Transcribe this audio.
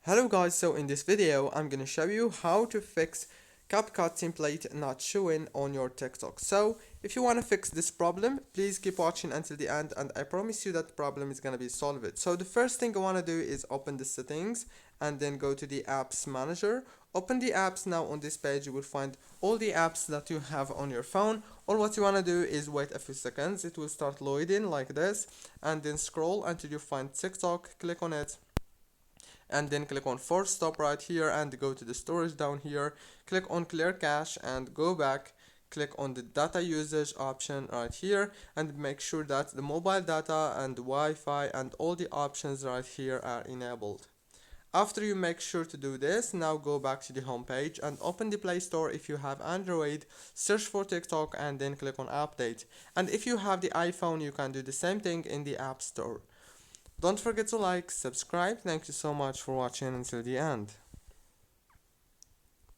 Hello guys, so in this video I'm gonna show you how to fix CapCut template not showing on your TikTok. So if you want to fix this problem, please keep watching until the end and I promise you that the problem is gonna be solved. So the first thing I want to do is open the settings and then go to the apps manager. Open the apps. Now on this page you will find all the apps that you have on your phone. All what you want to do is wait a few seconds. It will start loading like this and then scroll until you find TikTok, click on it and then click on force stop right here and go to the storage down here, click on clear cache and go back, click on the data usage option right here and make sure that the mobile data and the Wi-Fi and all the options right here are enabled. After you make sure to do this, now go back to the home page and open the Play Store. If you have Android, search for TikTok and then click on update, and if you have the iPhone you can do the same thing in the App Store. Don't forget to like, subscribe. Thank you so much for watching until the end.